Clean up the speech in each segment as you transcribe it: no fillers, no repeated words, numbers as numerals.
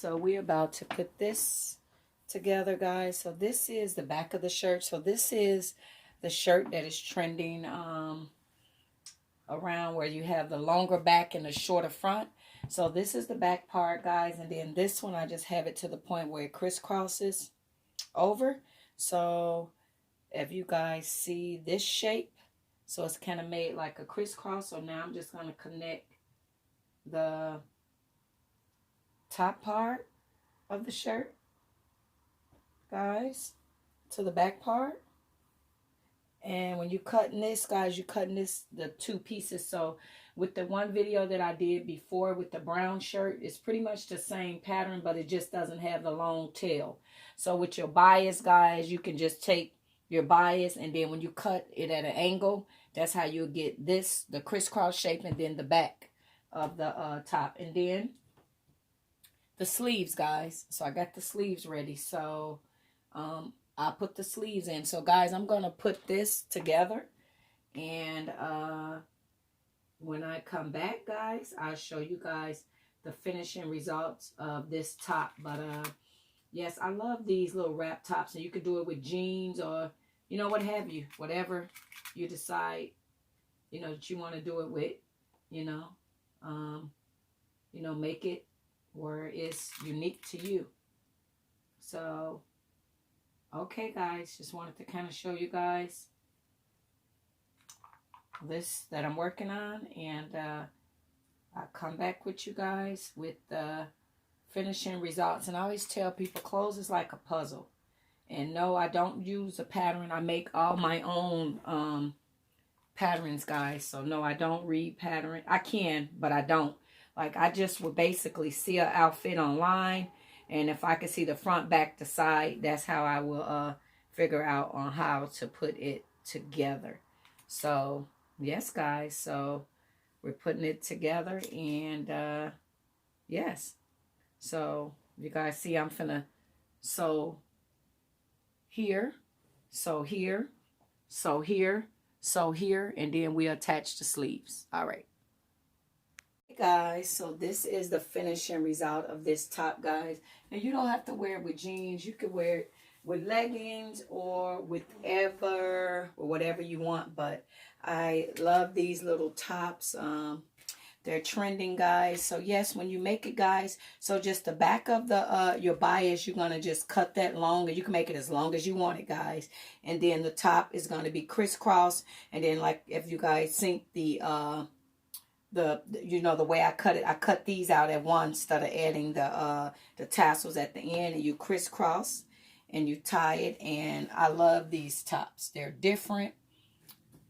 So we're about to put this together, guys. So this is the back of the shirt. So this is the shirt that is trending around, where you have the longer back and the shorter front. So this is the back part, guys. And then this one, I just have it to the point where it crisscrosses over. So if you guys see this shape, so it's kind of made like a crisscross. So now I'm just going to connect the top part of the shirt, guys, to the back part. And when you're cutting this, guys, you're cutting this, the two pieces. So with the one video that I did before with the brown shirt, it's pretty much the same pattern, but it just doesn't have the long tail. So with your bias, guys, you can just take your bias, and then when you cut it at an angle, that's how you'll get this, the crisscross shape, and then the back of the top. And then the sleeves, guys. So I got the sleeves ready. So I'll put the sleeves in. So guys, I'm going to put this together, and when I come back, guys, I'll show you guys the finishing results of this top. But yes, I love these little wrap tops, and you can do it with jeans or, you know, what have you, whatever you decide, you know, that you want to do it with, you know, make it where it's unique to you. So okay, guys, just wanted to kind of show you guys this that I'm working on, and I'll come back with you guys with the finishing results. And I always tell people, clothes is like a puzzle. And no, I don't use a pattern. I make all my own patterns, guys. So no, I don't read pattern. I can, but I don't. Like, I just would basically see an outfit online, and if I can see the front, back, the side, that's how I will figure out on how to put it together. So, yes, guys. So, we're putting it together, and, yes. So, you guys see, I'm finna sew here, sew here, sew here, sew here, and then we attach the sleeves. All right. Guys, so this is the finishing result of this top, guys. And you don't have to wear it with jeans. You can wear it with leggings or whatever you want. But I love these little tops. They're trending, guys. So yes, when you make it, guys, so just the back of the your bias, you're gonna just cut that long, and you can make it as long as you want it, guys. And then the top is gonna be crisscross. And then, like, if you guys think the way I cut it, I cut these out at once instead of adding the tassels at the end, and you crisscross and you tie it. And I love these tops. They're different,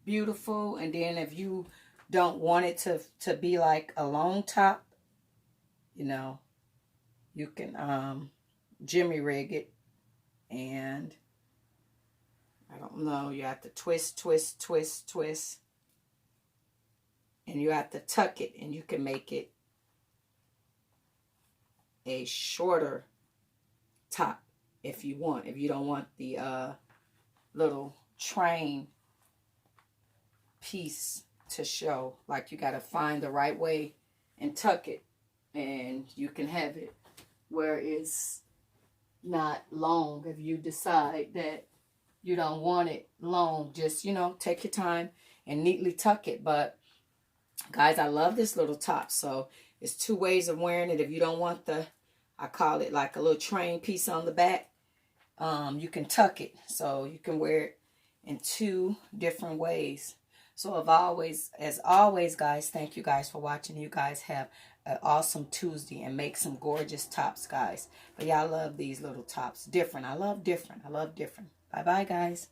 beautiful. And then if you don't want it to be like a long top, you know, you can jimmy rig it, and I don't know, you have to twist, twist, twist, twist. And you have to tuck it, and you can make it a shorter top if you want. If you don't want the little train piece to show. Like, you got to find the right way and tuck it. And you can have it where it's not long. If you decide that you don't want it long, just, you know, take your time and neatly tuck it. But guys, I love this little top. So it's two ways of wearing it. If you don't want I call it like a little train piece on the back, you can tuck it. So you can wear it in two different ways. So as always, guys, thank you guys for watching. You guys have an awesome Tuesday, and make some gorgeous tops, guys. But yeah, I love these little tops. Different. I love different. I love different. Bye-bye, guys.